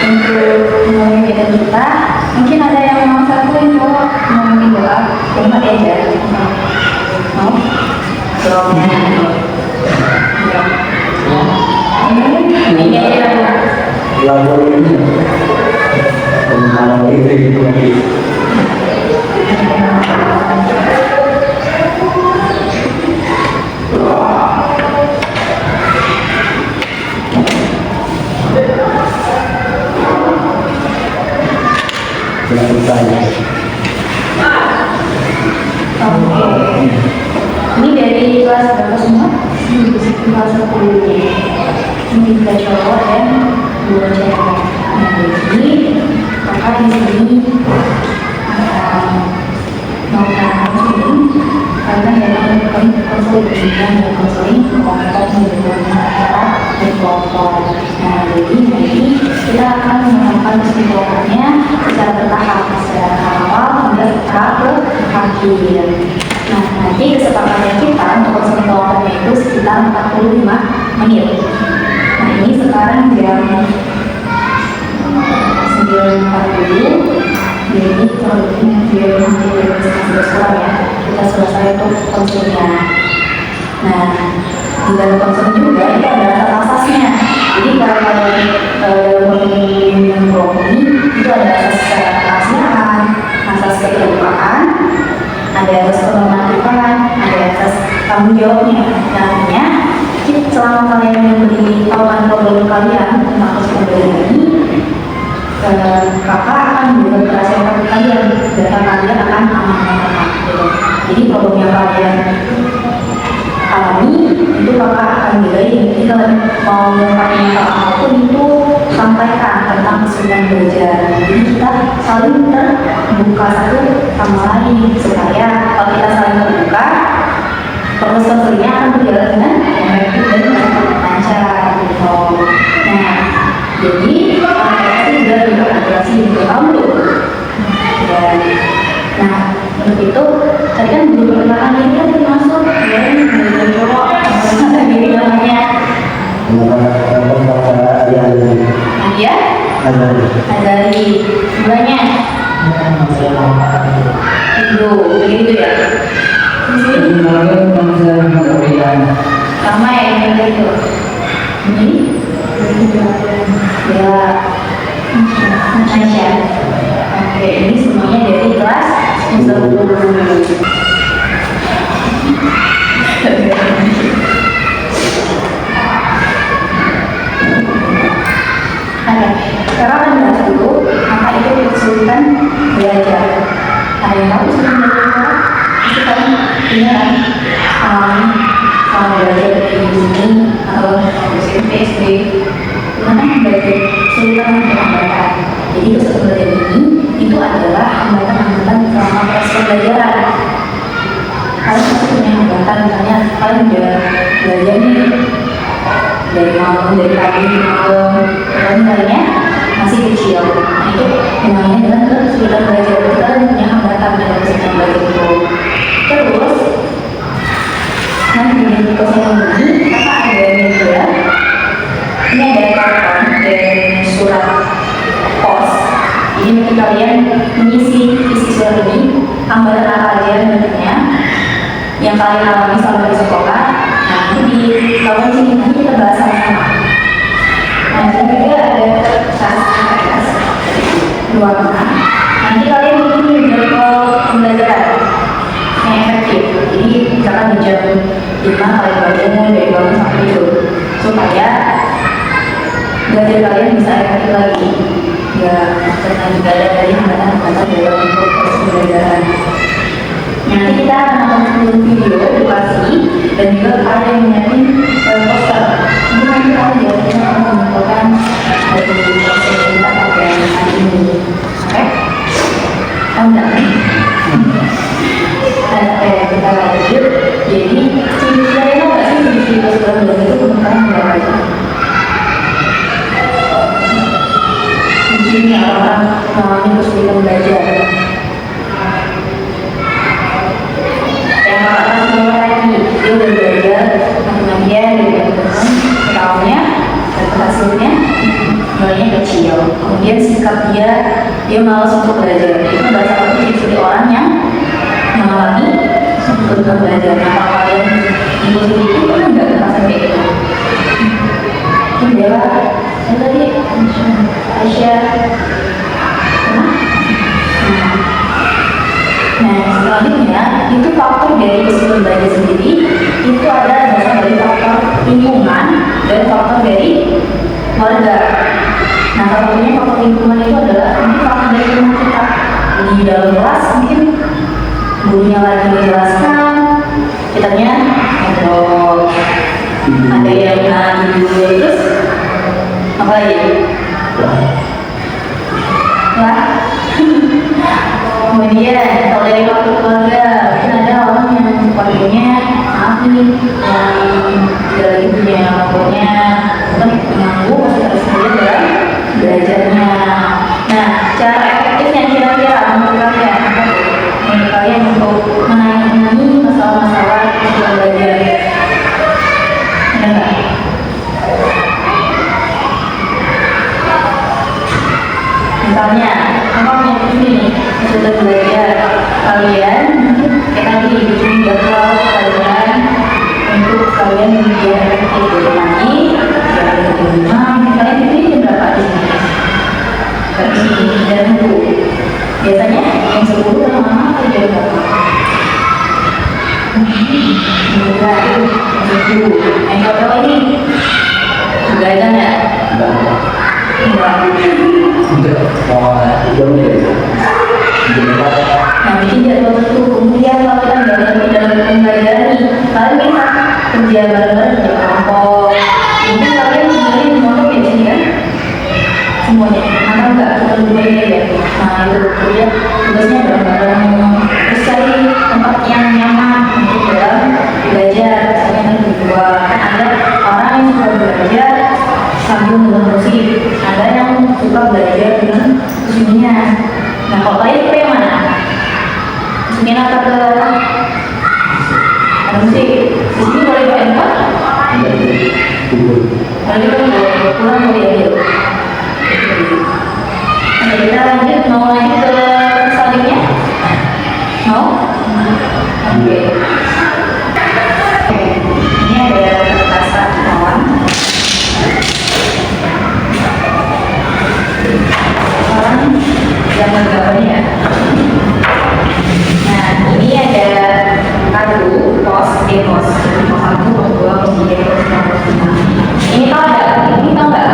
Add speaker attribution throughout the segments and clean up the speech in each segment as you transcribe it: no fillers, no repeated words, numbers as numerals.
Speaker 1: untuk mulai kegiatan kita, mungkin ada yang mau satu yang mau ngomongin doa, yang mati aja. Mau? Doanya. Ini aja
Speaker 2: lagu ini tentang itu
Speaker 1: ini dari kelas berapa semua? Kelas 10. Ini 3 cowok dan 2 cewek. Nah, jadi kakak di sini mau konseling karena memang kami konseling dan konseling kelompok menjadi dan kelompok. Nah, jadi nanti kita akan menemukan kesimpulannya secara bertahap, secara awal hingga tahap ke akhir. Nah, nanti kesepakatan kita untuk konseling kelompoknya itu sekitar 45 menit. Nah, ini sekarang jam 9.40. Jadi kalau biar nanti bersekolah ya, kita selesai untuk konselnya. Nah, di dalam konselnya juga itu ada asas-asasnya. Jadi kalau dalam pemilihan kelompok ini itu ada asas kerahasiaan, asas keterbukaan, ada asas penormatifan, ada asas tanggung jawabnya. Artinya selama kalian memberitahukan problem kalian tentang pembelajaran ini, kakak akan membuat kerahasiaan kalian, data kalian akan aman-aman gitu. Jadi problem yang kalian alami itu kakak akan nilai. Jadi kalian mau mengungkapkan masalah apapun itu sampaikan tentang kesulitan belajar. Jadi kita saling terbuka satu sama lain supaya kalau kita saling terbuka, proses konselingnya akan berjalan dengan efektif dan lancar gitu. Nah, jadi sudah berintegrasi di tahun dulu. Nah, untuk itu tadi kan guru perkenalan ini kan termasuk dari cowok sendiri namanya. Nadia Azali. Sebenarnya Indo, begitu ya. Sama ya yang itu. Ini ya. Nasya. Oke, ini semuanya dari kelas 10. Sekarang kan bahas dulu apa itu kesulitan belajar. Ada yang tahu kesulitan belajar? Itu kan beneran kalau belajar di sini atau SMP, SD, karena belajar kesulitan hambatan. Jadi kesulitan belajar ini itu adalah hambatan-hambatan selama proses pembelajaran. Kalian pasti punya hambatan, misalnya kalian udah belajar nih dari malam, dari pagi, malam, kalian masih kecil. Nah, itu namanya dengan kesulitan belajar. Kita punya hambatan dalam kesulitan belajar itu. Terus nanti di kesulitan ini apa ada media? Ini ada karton dan surat pos. Jadi nanti kalian mengisi isi surat ini, hambatan apa aja bentuknya yang kalian alami selama di sekolah. Nah, nanti di tahun sini nanti kita bahas sama-sama. Nah, dan juga ada kertas warna. Nanti kalian bikin jadwal pembelajaran yang efektif. Jadi misalkan di jam 5 kalian bangun dari bangun sampai tidur supaya belajar kalian bisa efektif lagi. Ya, karena juga ada dari hambatan-hambatan dalam untuk proses pembelajaran. Nanti kita akan nonton video edukasi dan juga ada yang menyiapin poster. Ini nanti kalian akan menentukan dari poster kita pada hari ini. Oke? Enggak. Kita lanjut. Jadi ciri-cirinya nggak sih ciri-ciri kesulitan belajar itu bukan berapa aja? Ciri-cirinya orang mengalami kesulitan belajar. Yang akan semua lagi dia udah belajar matematika dari teman-teman, tahunnya dan hasilnya nilainya kecil, kemudian sikap dia malas untuk belajar. Itu adalah salah satu ciri orang yang mengalami kebutuhan belajar. Nah, kalau kalian impulsif itu kan nggak terasa kayak gitu. Ini Bella, saya tadi Aisyah, nah selanjutnya itu faktor dari disiplin belajar sendiri itu ada dasar dari faktor lingkungan dan faktor dari keluarga. Nah, salah satunya faktor lingkungan itu adalah mungkin faktor dari lingkungan kita di dalam kelas, mungkin gurunya lagi menjelaskan, kitanya ngobrol, ada yang nanya terus apa lagi? Lah, kemudian kalau dari faktor keluarga, mungkin ada orang yang keluarganya maaf nih, yang tidak lagi punya pokoknya kan mengganggu masih harus dalam belajarnya. Nah, cara efektifnya kira-kira menurut kalian apa tuh? Menurut kalian untuk menangani masalah-masalah dalam belajar? Ada nggak? Misalnya, apa yang ini sudah belajar kalian mungkin kayak tadi bikin jadwal pelajaran untuk kalian biar efektif lagi biar lebih rumah. Kalian ini jam berapa di sini? Jam 10. Biasanya jam 10 lama atau jam berapa? Enggak, jam 10. Yang berapa ini? Enggak ada ya? Enggak. Nah, bikin jadwal itu. Kemudian kalau kita nggak lagi dalam pembelajaran nih, kalian bisa kerja bareng-bareng di kelompok. Mungkin kalian sebenarnya di kelompok ya di sini kan? Semuanya, mana enggak? Kita berdua ya. Nah, itu kerja tugasnya bareng-bareng. Terus cari tempat yang nyaman untuk dalam belajar. Misalnya kan berdua. Kan ada orang yang suka belajar sambil menonton musik, ada yang suka belajar dengan musiknya. Nah, kalau kalian suka yang mana? Musiknya apa ke ada musik? Di sini boleh bawa handphone? Boleh pulang boleh ambil. Oke, kita lanjut, mau lanjut ke selanjutnya? Mau? Oke. Ini ada kertas kawan. Sekarang jangan gambarnya ya. Nah, ini ada kartu pos, pos satu, pos dua, pos tiga, pos empat, pos lima. Ini tau nggak? Ini tau nggak?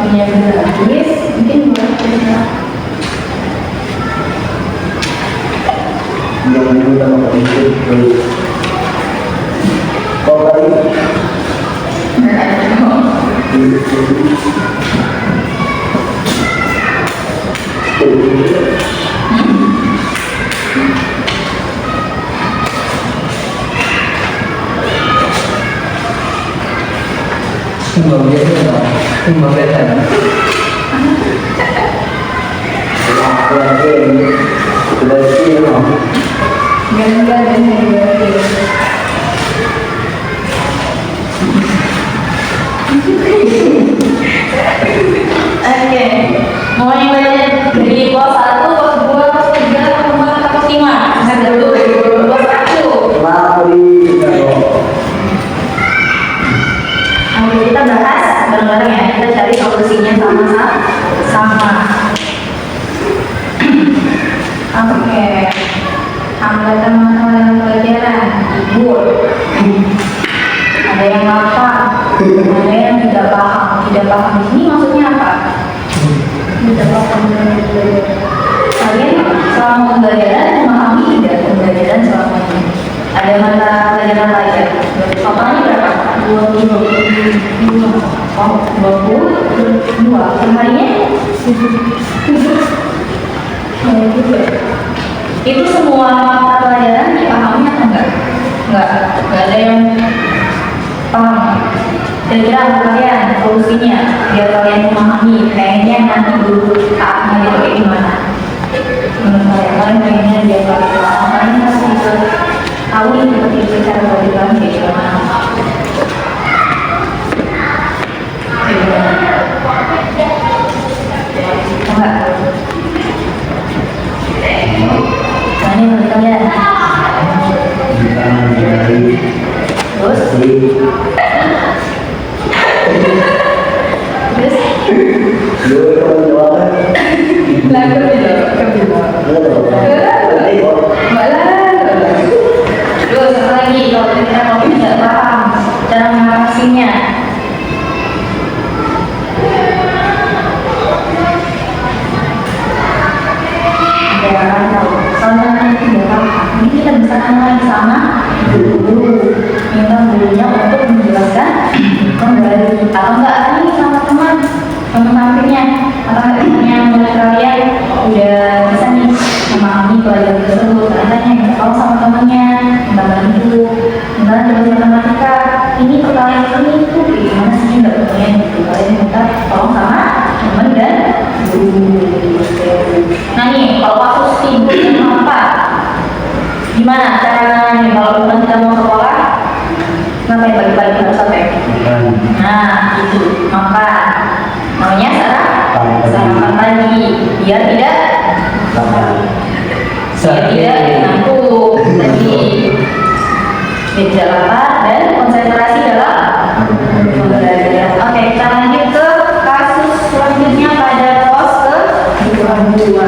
Speaker 1: waktunya sudah habis, mungkin boleh kita
Speaker 2: Jangan kita mau ikut terus. Kau kali Semua biasa, semua biasa. Sudah siap.
Speaker 1: gantian Oke, mau yang belajar dari pos 1, pos 2, pos 3, pos 4, pos 5. Bisa dulu, pos 1. Oke, kita bahas bareng-bareng ya. Kita cari solusinya sama-sama. Oke, hambatan masalah pelajaran, libur. Ada yang hafal, ada yang tidak paham. Tidak paham di sini maksudnya apa? Tidak paham dengan belajar. Kalian selama pembelajaran memahami tidak pembelajaran selama ini? Ada mata pelajaran lain? Totalnya berapa? 22. Oh, 22. Perharinya? 7. Itu semua mata pelajaran dipahami atau enggak? Enggak ada yang paham. Kira-kira kalian solusinya biar kalian memahami kayaknya nanti dulu saatnya itu kayak gimana? Menurut kalian pengennya biar kalian paham, kalian harus bisa tahu nih seperti cara pelajaran kayak gimana. Enggak. Mana menurut kalian? Terus? Lagu terus apa lagi kalau kita tidak paham cara mengatasinya? Ada orang tahu kalau nanti tidak paham ini kita bisa analisa sama guru, minta gurunya untuk menjelaskan kembali atau enggak ini sama teman sampingnya atau temannya menurut kalian udah bisa nih memahami pelajaran tersebut, tanya yang tahu sama temannya, minta bantu, misalnya dalam matematika ini perkalian ini tuh gimana sih nggak punya gitu, kalian minta tolong sama teman dan guru. Nah nih kalau kasus tidur yang apa, gimana caranya nih kalau teman kita mau sekolah ngapain pagi-pagi harus sampai? Nah itu makan. Namanya sarapan pagi biar tidak ngantuk tadi, biar tidak lapar dan konsentrasi dalam belajar. Oke, kita lanjut ke kasus selanjutnya pada pos ke-2.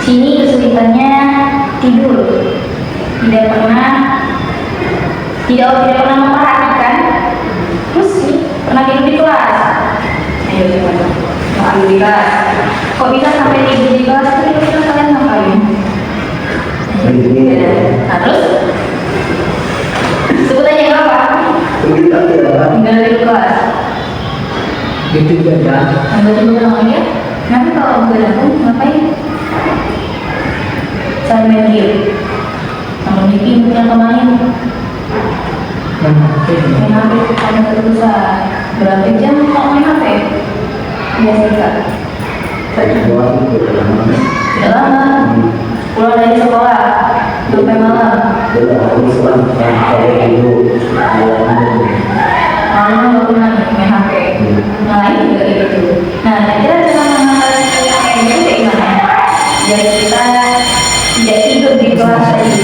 Speaker 1: Sini kesulitannya tidur, tidak pernah memperhatikan, terus nih pernah tidur di kelas. Ayo gimana? Mau tidur di kelas? Kok bisa sampai tidur di kelas? Kira-kira kalian ngapain? Nah terus sebutannya apa? Tinggal di kelas.
Speaker 2: Gitu aja.
Speaker 1: Anda tidur namanya? Nanti kalau begadang ngapain? Saya main game, sama bikin punya pemain main HP sama terusan berapa jam kalau main HP? Biasa enggak? Tidak lama, pulang dari sekolah sampai malam malam nggak pernah main HP, yang lain juga gitu. Nah, kira-kira cara mengatasi itu kayak gimana? Biar kita tidak tidur di kelas tadi.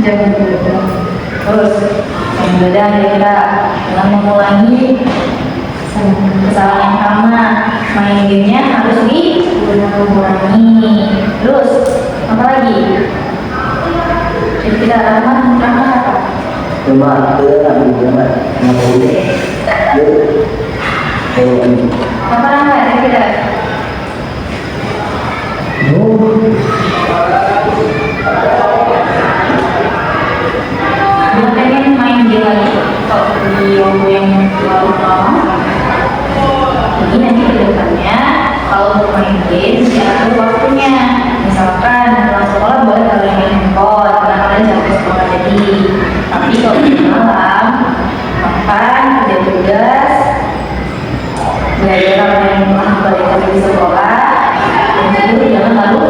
Speaker 1: Jangan begadang. Terus jangan begadang, kita dengan mengulangi Kesalahan yang sama, main gamenya harus dikurangi. Terus apa lagi? Jadi kita ramah apa?
Speaker 2: Cuma ke aku cuma ngapain yuk
Speaker 1: Apa ramah kira-kira? Gue pengen main game lagi. Kalau di waktu yang lama, jadi nanti ke depannya kalau mau main game diatur waktunya. Misalkan pulang sekolah boleh kalian main handphone, karena kalian sampai sekolah jadi. Tapi kalau di malam, makan, kerja tugas, belajar apa yang pernah balik lagi di sekolah, dan tidur jangan lalu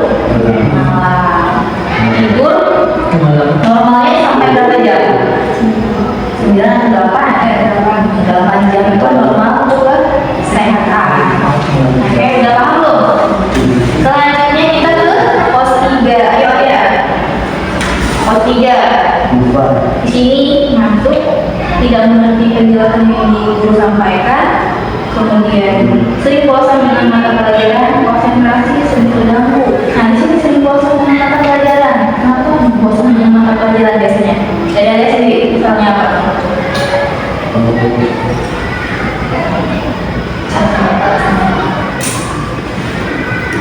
Speaker 1: malam. Tidur normalnya sampai berapa jam? 9 atau 8 8 jam itu normal untuk kesehatan. Oke, udah paham belum? Selanjutnya kita ke pos 3. Ayo ya. Pos 3. Di sini ngantuk, tidak mengerti penjelasan yang guru sampaikan, kemudian sering bosan dengan mata pelajaran, konsentrasi sering terganggu. Nah, di sini sering bosan dengan mata pelajaran. Kenapa bosan dengan mata pelajaran biasanya? Jadi ada sendiri, misalnya apa?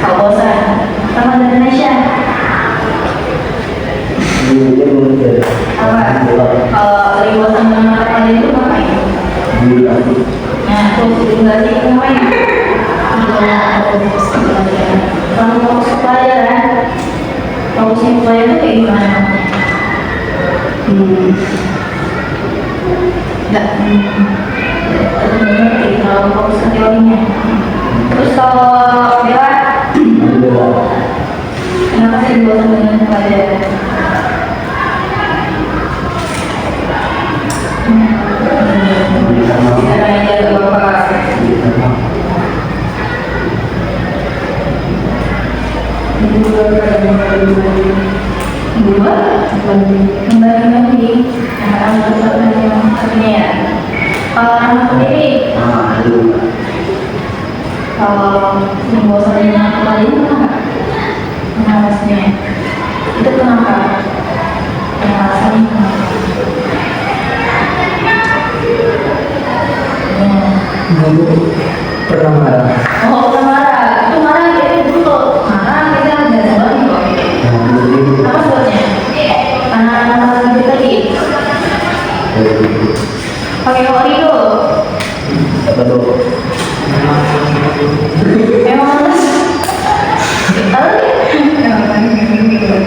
Speaker 1: Kalau bosan, sama dari Indonesia. Apa? Kalau sering bosan dengan mata pelajaran itu ngapain? Nah, terus simulasi itu ngapain? Kalau fokus pelajaran, fokusnya pelajaran itu kayak gimana? Enggak, kalau fokus ke teorinya. Terus kalau Bella, kenapa sih bosan dengan pelajaran? Karena yang jaga bapak. Dua, kembali lagi. Artinya ya. Kalau anak sendiri, kalau yang bosan dengan pelajaran kenapa? Malasnya. Itu kenapa? Alasannya kenapa?
Speaker 2: Dulu pernah marah.
Speaker 1: Oh, pernah marah. Itu marah jadi dulu. Marah kita ada sebabnya kok. Apa sebabnya? Karena masalah kita tadi. Pakai koridor.
Speaker 2: Apa tuh?
Speaker 1: Memang malas.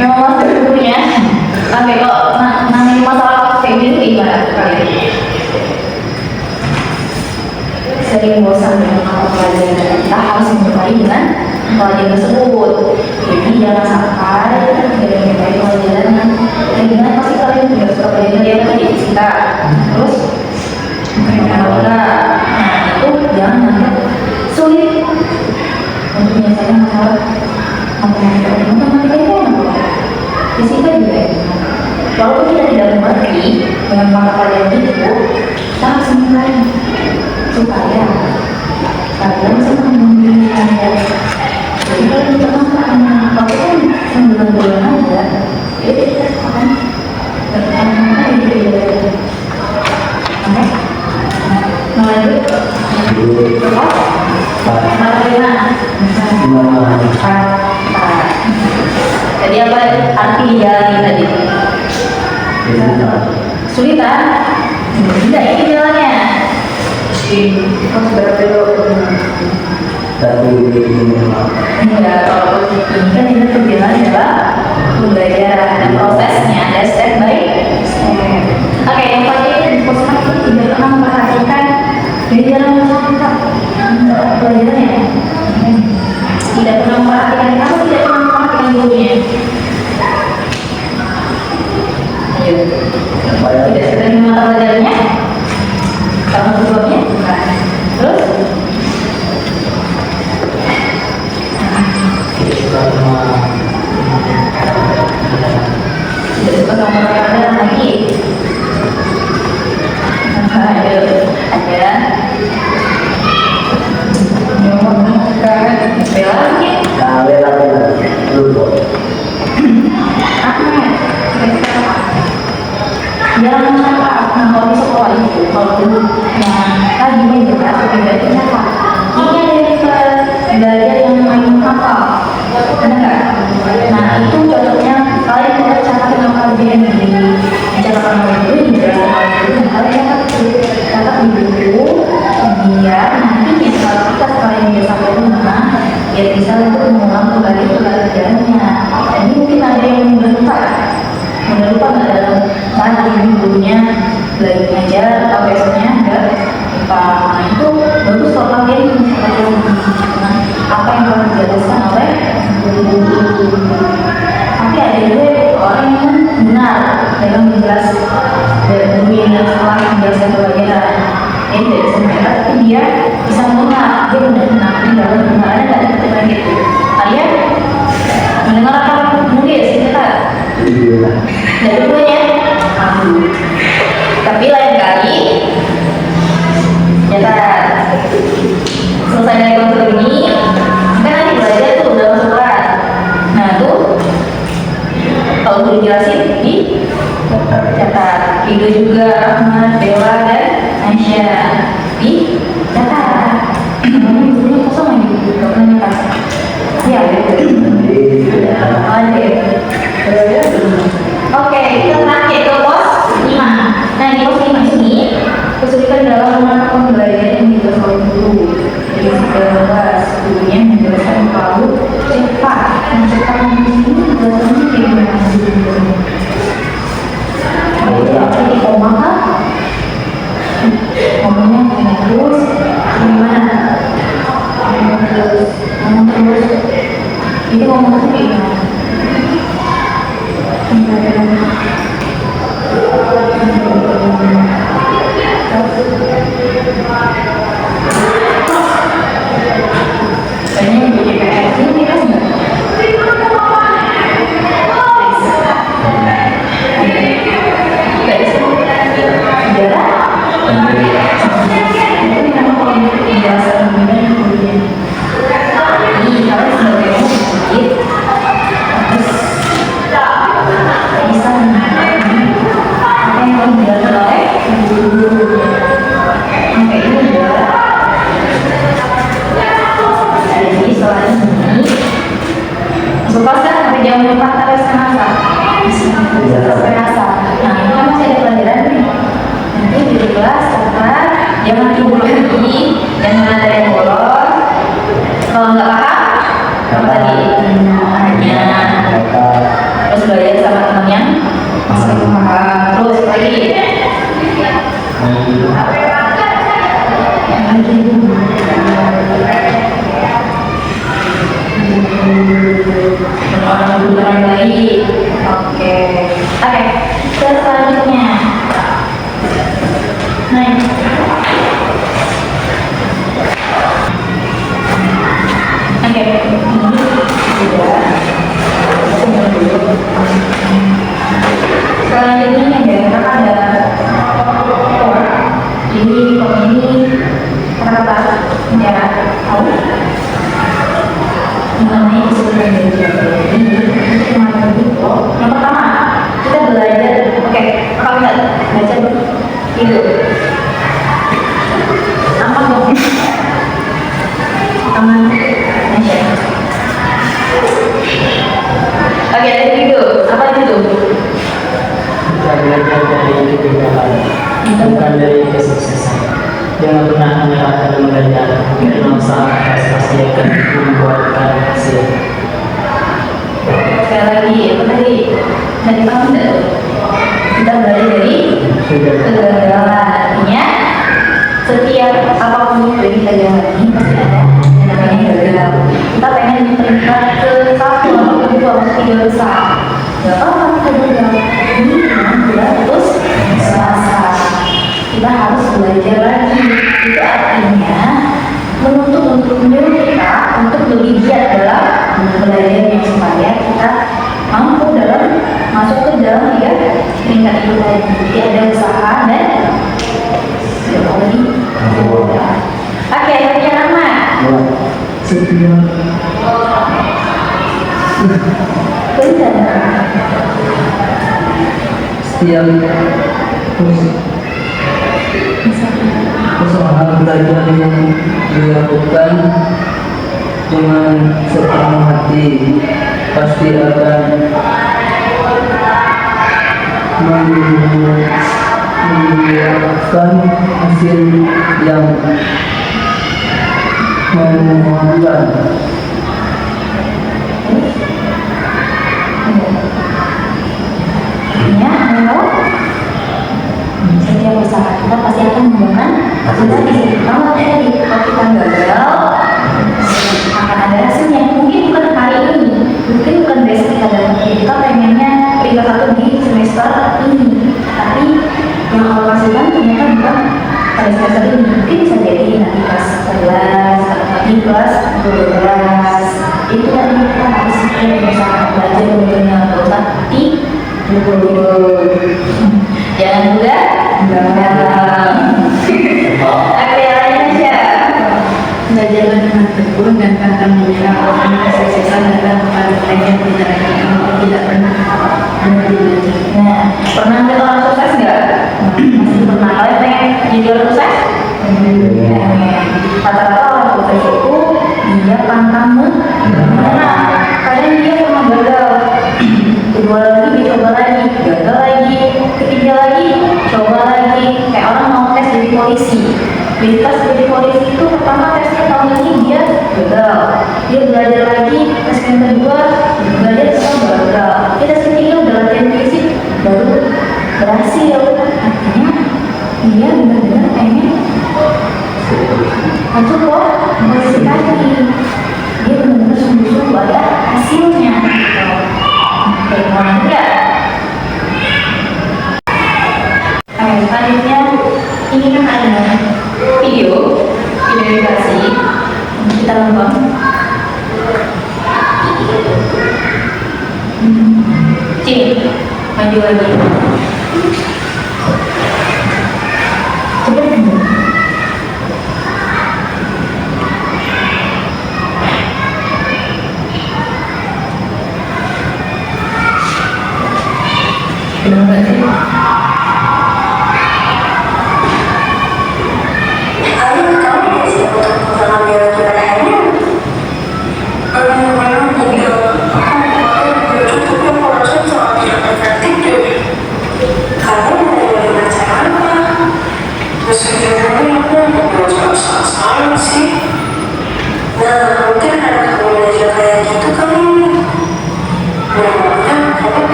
Speaker 1: Memang malas dulunya. Oke, kok namanya masalah kayak gini gimana kalian? Sering bosan dengan mata pelajaran, kita harus memulai dengan pelajaran tersebut. Jadi jangan sampai dari mulai pelajaran dengan pasti kalian juga suka pelajaran yang tadi fisika, terus matematika. Nah itu jangan nanti sulit untuk menyelesaikan masalah matematika. Matematika itu enak, fisika juga enak. Walaupun kita tidak mengerti dengan mata pelajaran itu, kita harus memulai supaya kalian senang mendengarnya. Jadi kalau kita makan, kalau kan bulan-bulan aja, jadi kita akan bertanya gitu. Oke? Lanjut. Jadi apa arti jalan tadi? Sulitan? Tidak, ini jalannya. Harus berbelok.
Speaker 2: Tapi
Speaker 1: Enggak, kalau ini kan ini pembelajaran adalah pembelajaran, ada prosesnya, ada step by step. Oke, yang pasti di pos itu tidak pernah memperhatikan dari dalam masyarakat pelajarannya. Tidak pernah memperhatikan, kamu tidak pernah memperhatikan gurunya. Tidak sering mata pelajarannya. Kamu sebabnya bukan. Terus tidak suka sama pelajaran lagi. Ada yang lagi menjelas lebih baik apa? Ini ada yang belajar yang main hafal, benar nggak? Nah itu cocoknya kalian boleh catat nama kalian di catatan itu dijelaskan oleh guru, kalian catat di buku biar nanti kalau kita kalian bisa sampai rumah ya bisa untuk mengulang kembali pelajarannya. Jadi mungkin ada yang mudah lupa nggak dalam saat minggunya lagi ngajar atau besoknya nggak lupa. Nah itu bagus kalau kalian apa yang telah dijelaskan oleh guru. Tapi ada juga orang yang benar dalam menjelaskan dari guru yang telah menjelaskan pelajaran. Dia tidak bisa mencatat, tapi dia bisa mengenal, dia benar-benar dalam pengalaman dan ketika gitu. Kalian mendengar apa mungkin sekitar dari dulunya. Tapi lain kali catat selesai dari konsul ini kan nanti belajar tuh udah masuk kelas. Nah tuh kalau guru jelasin di catat. Itu juga Rahmat, Bella dan Aisyah di catat. Gurunya kosong lagi, gak pernah nyatat. Iya, ada. Oke, kita terakhir ke pos 5. Nah di pos 5 ini kesulitan dalam melakukan pembelajaran yang dilakukan guru. Jadi kelas gurunya menjelaskan kalau cepat, cepat ini belajarnya kayak gimana? Jadi koma kan? Ngomongnya terus gimana? Ngomong terus. Itu ngomongnya kayak gimana? Kayaknya yang bikin PR ini kan enggak? Jangan tidur lagi, jangan ada yang bolos. Kalau nggak paham, apa tadi? Hanya terus belajar sama teman yang masih paham. Terus lagi. Orang lagi. Oke. Terus selanjutnya. Nah. Selanjutnya ya, kita ada core. Jadi core ini kata-kata ya tahu mengenai kesulitan belajar. Ini cuma begitu. Yang pertama kita belajar. Oke, kalau nggak baca itu apa dong? Aman. Oke, itu apa itu?
Speaker 2: Kita belajar dari kegagalan, bukan dari kesuksesan. Jangan pernah menyerah dalam belajar, karena usaha keras pasti akan membuahkan hasil.
Speaker 1: Sekali lagi, apa tadi? Dari kamu tidak? Kita belajar dari kegagalan. Artinya setiap apapun yang kita jalani pasti ada yang namanya gagal. Kita pengen di peringkat ke 1 atau ke 2 atau 3 besar. Gak apa-apa kita gagal. Ini memang terus selasa. Kita harus belajar lagi. Itu artinya menuntut menyuruh kita untuk lebih giat dalam belajar yang supaya kita mampu dalam masuk ke dalam peringkat itu tadi. Jadi ada usaha dan lagi. Oke, punya nama.
Speaker 2: Setiap
Speaker 1: Benar.
Speaker 2: Usaha belajar yang dilakukan dengan sepenuh hati pasti akan membuahkan hasil yang memuaskan.
Speaker 1: Ya, halo. Setiap usaha kita pasti akan membuahkan hasil tadi. Kalau tadi kalau kita gagal, akan ada hasilnya. Mungkin bukan hari ini, mungkin bukan besok kita dapat. Kita pengennya peringkat 1 di semester ini, tapi yang Allah kasihkan ternyata bukan pada semester ini. Mungkin bisa jadi nanti kelas 11 atau nanti kelas 12. Itu tadi kita harus berusaha belajar benar-benar tapi jangan mudah dalam. Oke, lain aja.
Speaker 3: Belajar dengan tekun dan pantang menyerah akan kesuksesan datang kepada mereka yang tidak pernah berhenti belajar.
Speaker 1: Nah, pernah lihat orang sukses nggak? Masih pernah. Kalian pengen jadi orang sukses? Rata-rata orang sukses itu dia pantang menyerah. Kadang dia pernah gagal, kedua lagi dia coba lagi, gagal lagi, ketiga lagi coba lagi. Kayak orang mau tes jadi polisi. Di tes jadi polisi itu pertama tesnya tahun ini dia gagal, dia belajar lagi, tes yang kedua belajar tetap gagal, dia tes ketiga udah latihan fisik baru berhasil. Artinya dia benar-benar pengen masuk kok polisi lagi, dia benar-benar sungguh-sungguh ada hasilnya. Oke, mau enggak? Selanjutnya ini kan ada video edukasi kita nonton. Cik, maju lagi. Cepet kan? Benar nggak sih?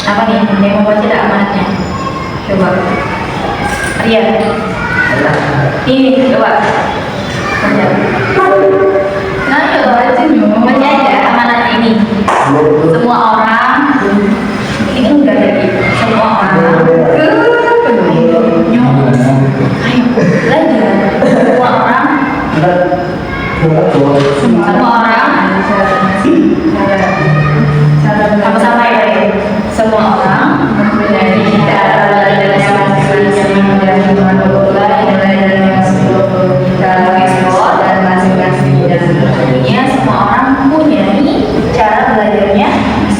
Speaker 1: Apa nih? Yang mau baca tidak amanatnya? Coba. Rian. Ini coba. Baca. Nah, coba baca dulu. Baca aja amanat ini. Semua orang. Ini enggak lagi. Semua orang. Ayo belajar. Semua orang. Semua orang. Sama-sama ya. Semua orang mempunyai cara belajar masing-masing dan memulai belajar dalam ekspor dan masing-masing dan tentunya semua orang mempunyai cara belajarnya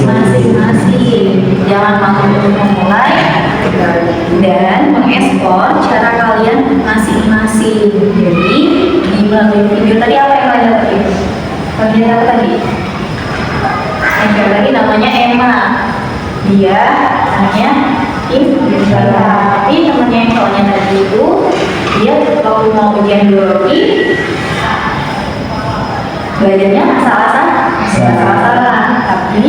Speaker 1: masing-masing. Jangan malu untuk memulai dan mengekspor cara kalian masing-masing. Jadi di melalui video tadi apa yang kalian dapat? Kalian dapat tadi? Yang lagi namanya Emma. Dia namanya Imbara. Tapi temannya yang cowoknya tadi itu dia waktu mau ujian biologi belajarnya salah-salah. Tapi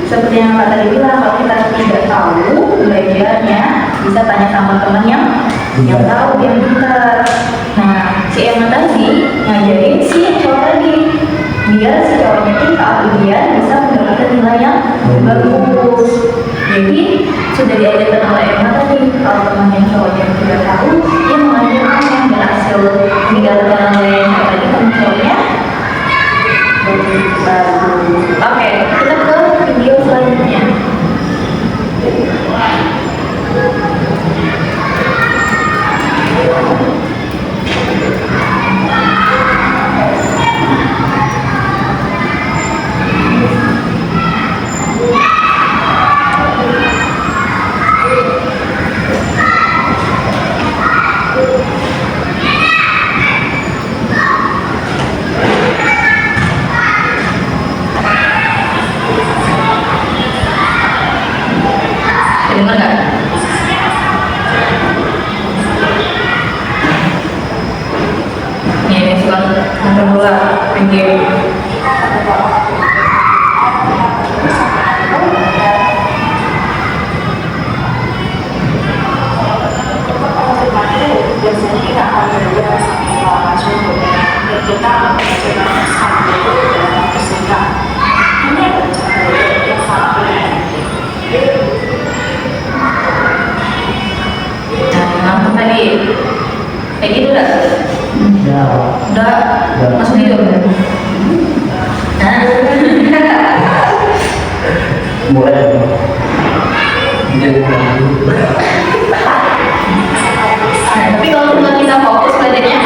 Speaker 1: seperti yang Kak tadi bilang, kalau kita tidak tahu belajarnya bisa tanya sama teman yang tahu, yang pintar. Nah, si Emma tadi ngajarin si cowok tadi biar si cowoknya itu saat ujian bisa mendapatkan nilai yang bagus. Jadi sudah diajarkan oleh Emma tadi, kalau teman yang cowoknya tidak tahu, dia mengajarkan yang berhasil meninggalkan oleh yang tadi teman cowoknya. Oke, kita ke video selanjutnya. Dengar nggak? Ini suka nonton bola, main game.
Speaker 4: Biasanya kita akan belajar sama contoh dan kita akan mencoba satu dalam kesehatan. Ini adalah cara yang sangat berarti.
Speaker 1: Nah, tadi kayak gitu udah masuk tidur. Nah,
Speaker 2: mulai
Speaker 1: tapi kalau misalnya kita fokus belajarnya,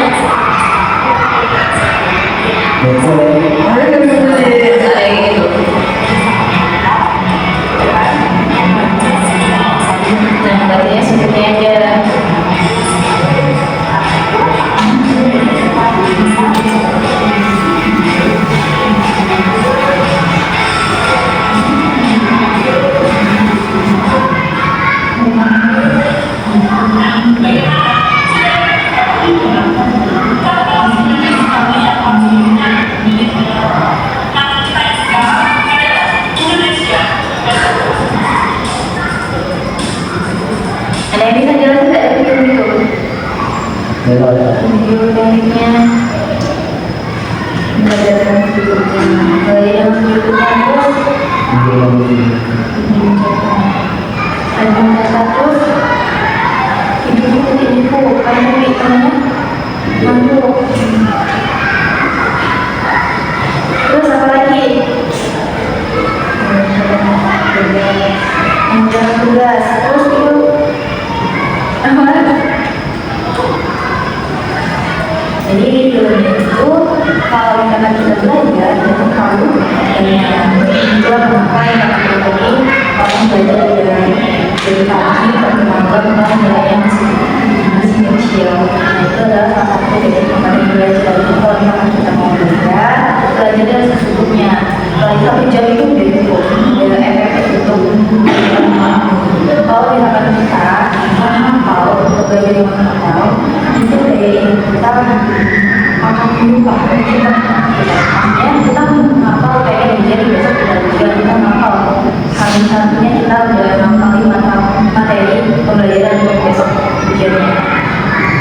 Speaker 1: kayak gitu. Nah, belajarnya seperti aja. Ada yang bisa jelasin nggak video itu? Video pendeknya belajar yang terus itu info karena itu mampu. Terus apa lagi? Mengerjakan tugas. Terus itu jadi filmnya itu kalau misalkan kita belajar itu kamu itu apa yang akan tadi kamu belajar dari pagi sampai malam nilainya masih kecil. Nah itu adalah salah satu dari kemarin belajar. Kalau misalkan kita mau belajarnya sesungguhnya kalau 1 jam itu udah cukup, udah efektif untuk kalau misalkan kita hafal untuk belajar yang hafal itu daya ingat kita akan berubah. Kita menghafal kayak jadi besok kita menghafal satunya kita udah menghafal materi pembelajaran untuk besok ujiannya.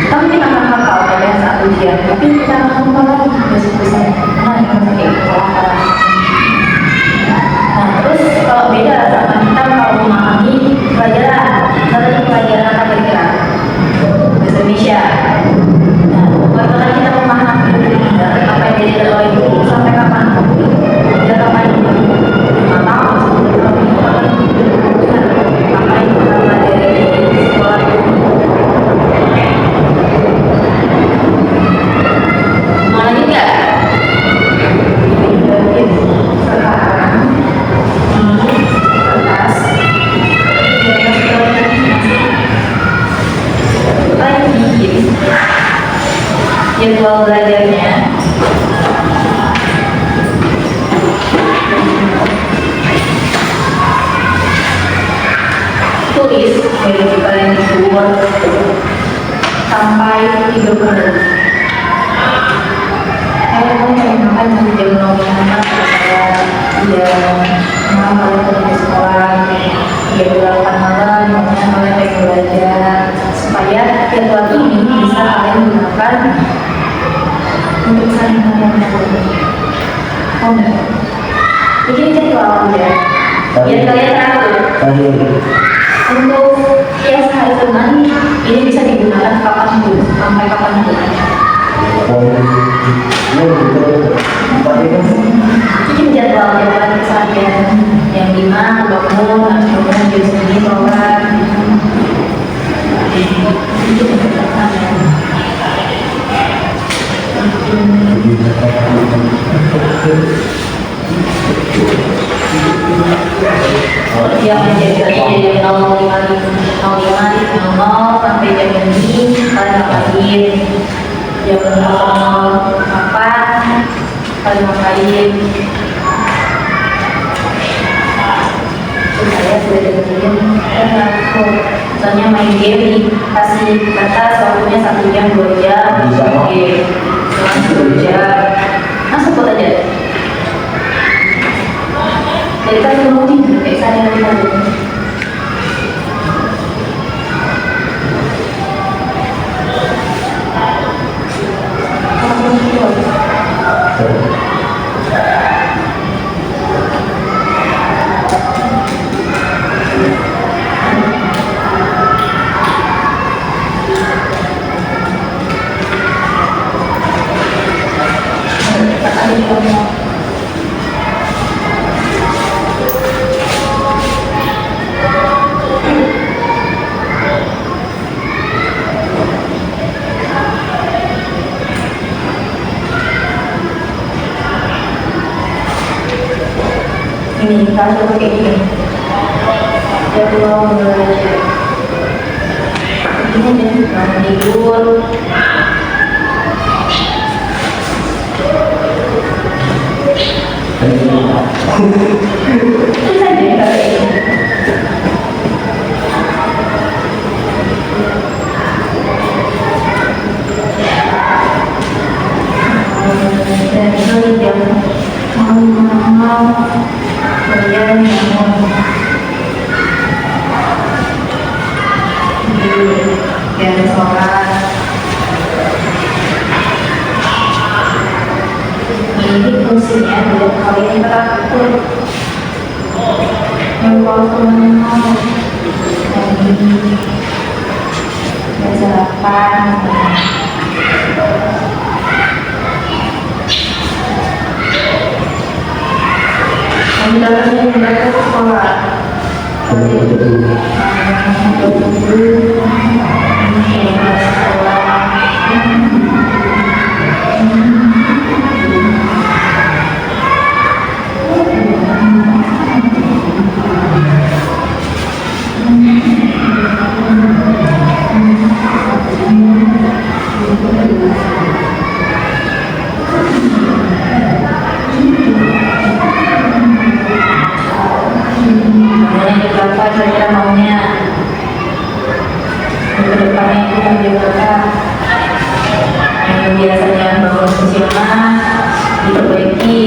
Speaker 1: Kita mungkin akan hafal pada saat ujian, tapi kita akan hafal lagi besok-besoknya. Nah ini kayak gitu. Nah terus kalau beda sama kita kalau memahami pelajaran, misalnya pelajaran apa kira-kira bahasa Indonesia. Nah kalau kita memahami apa yang diajarkan oleh guru sampai kapan? Ya kapan? 5 tahun, 10 tahun, apa yang kita pelajari di sekolah itu? Mau lagi nggak? Sekarang kertas bikin jadwal belajarnya. Tulis dari kalian dibuat sampai 3 menit. Saya mau makan sampai jam 6 karena saya malam kalian pergi ke sekolah, jam 8 malam, makanya kalian pengen belajar. supaya jadwal ini bisa kalian gunakan untuk saling menghubungi. Oh enggak, bikin jadwal ya, biar kalian teratur. Untuk yang sehari teman ini bisa digunakan kapan dulu, sampai kapan dulu. Bikin jadwal keseharian yang 5 bangun, habis bangun jam segini sholat. Yang menjadi jam 05.00 sampai jam ini kalian ngapain? Jam 08.00 kalian ngapain? Saya sudah dengerin misalnya main game kasih batas waktunya 1 jam 2 jam oke, 10 jam sebut aja. Jadi kan rutin kayak saya lihat ini kasus kayak gini ya belum belajar ini jadi bangun tidur itu saja kayak ini dan itu yang mau kalian yang sholat ini fungsinya biar kalian teratur yang kalau mau ini sarapan dalamnya mereka sekolah. Berapa kira-kira maunya ke depannya itu kan berapa yang biasanya bangun siang diperbaiki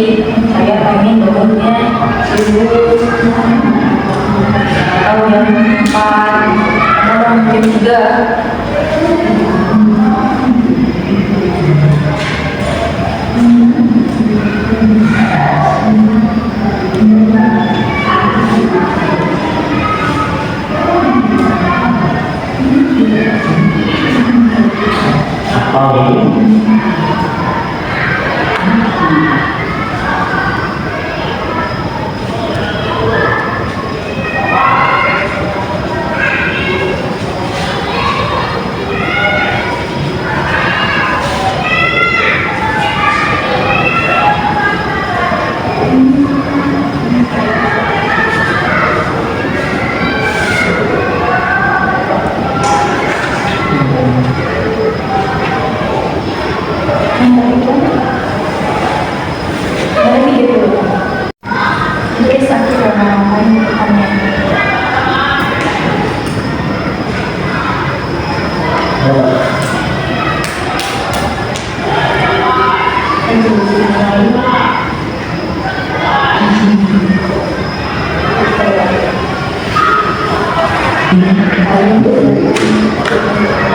Speaker 1: saya pengen bangunnya subuh atau jam 4 atau jam 3 Thank you.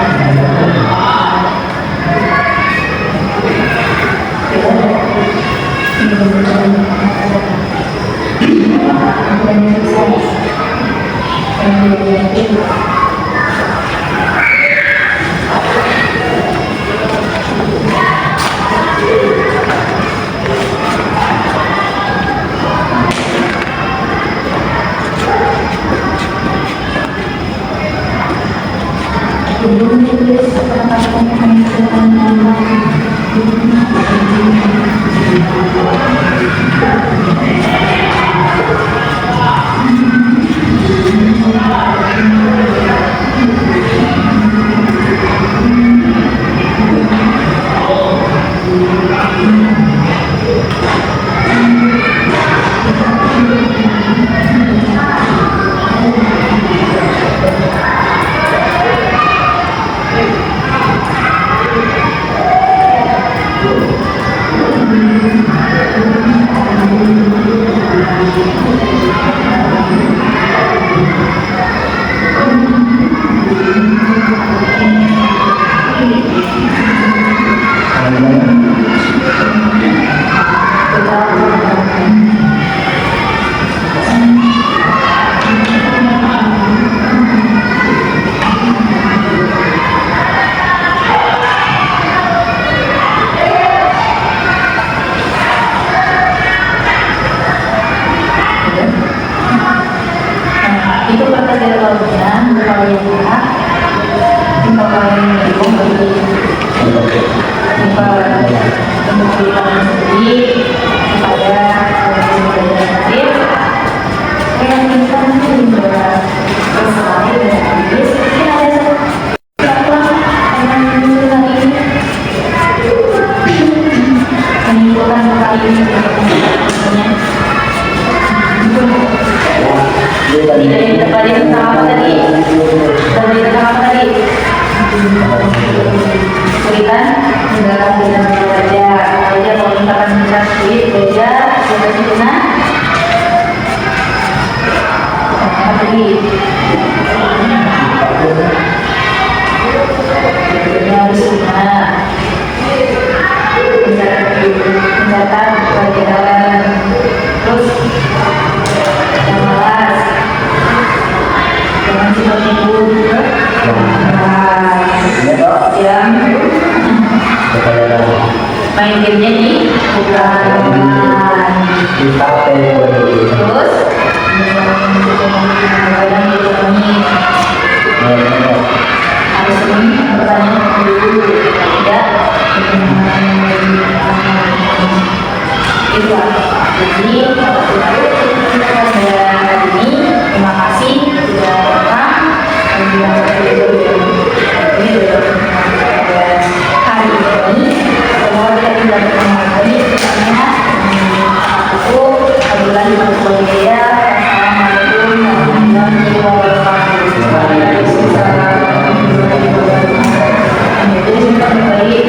Speaker 1: Kita kalian mendukung bagi pemberian sendiri kepada orang-orang yang yang kita juga bersalah dengan iblis. Mungkin ada siapa yang menunjukkan ini menyimpulkan kali ini tidak yang tepat yang sama tadi dari apa tadi kesulitan dalam kita belajar kalau misalkan bisa sulit belajar coba guna apa tadi harus guna mencatat pelajaran terus yang malas jangan cuma tidur yang main gamenya nih bukan terus kadang ini harus ini pertanyaan dulu ya itu jadi kalau itu pada hari ini terima kasih sudah datang hari ini semua kita tidak bertemu lagi misalnya aku bulan berkuliah assalamualaikum warahmatullahi wabarakatuh jadi kita kembali